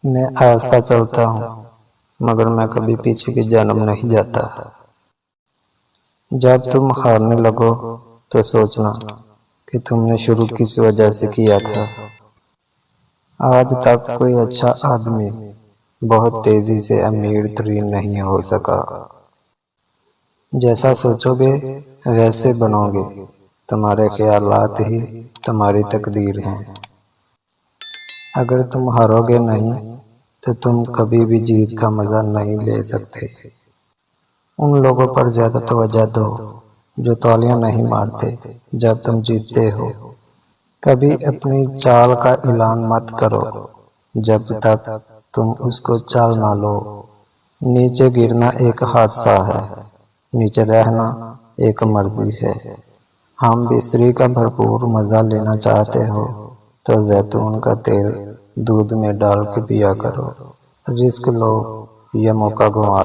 मैं आहिस्ता चलता हूँ, मगर मैं कभी पीछे की जानब नहीं जाता। जब तुम हारने लगो तो सोचना कि तुमने शुरू किस वजह से किया था। आज तक कोई अच्छा आदमी बहुत तेजी से अमीर तरीन नहीं हो सका। जैसा सोचोगे वैसे बनोगे। तुम्हारे ख्यालात ही तुम्हारी तकदीर हैं। अगर तुम हारोगे नहीं तो तुम कभी भी जीत का मजा नहीं ले सकते। उन लोगों पर ज्यादा तवज्जो दो जो तालियां नहीं मारते जब तुम जीतते हो। कभी अपनी चाल का ऐलान मत करो जब तक तुम उसको चाल ना लो। नीचे गिरना एक हादसा है, नीचे रहना एक मर्जी है। हम बिस्तरी का भरपूर मजा लेना चाहते हो तो जैतून का तेल दूध में डाल के पिया करो। रिस्क लो, यह मौका गंवा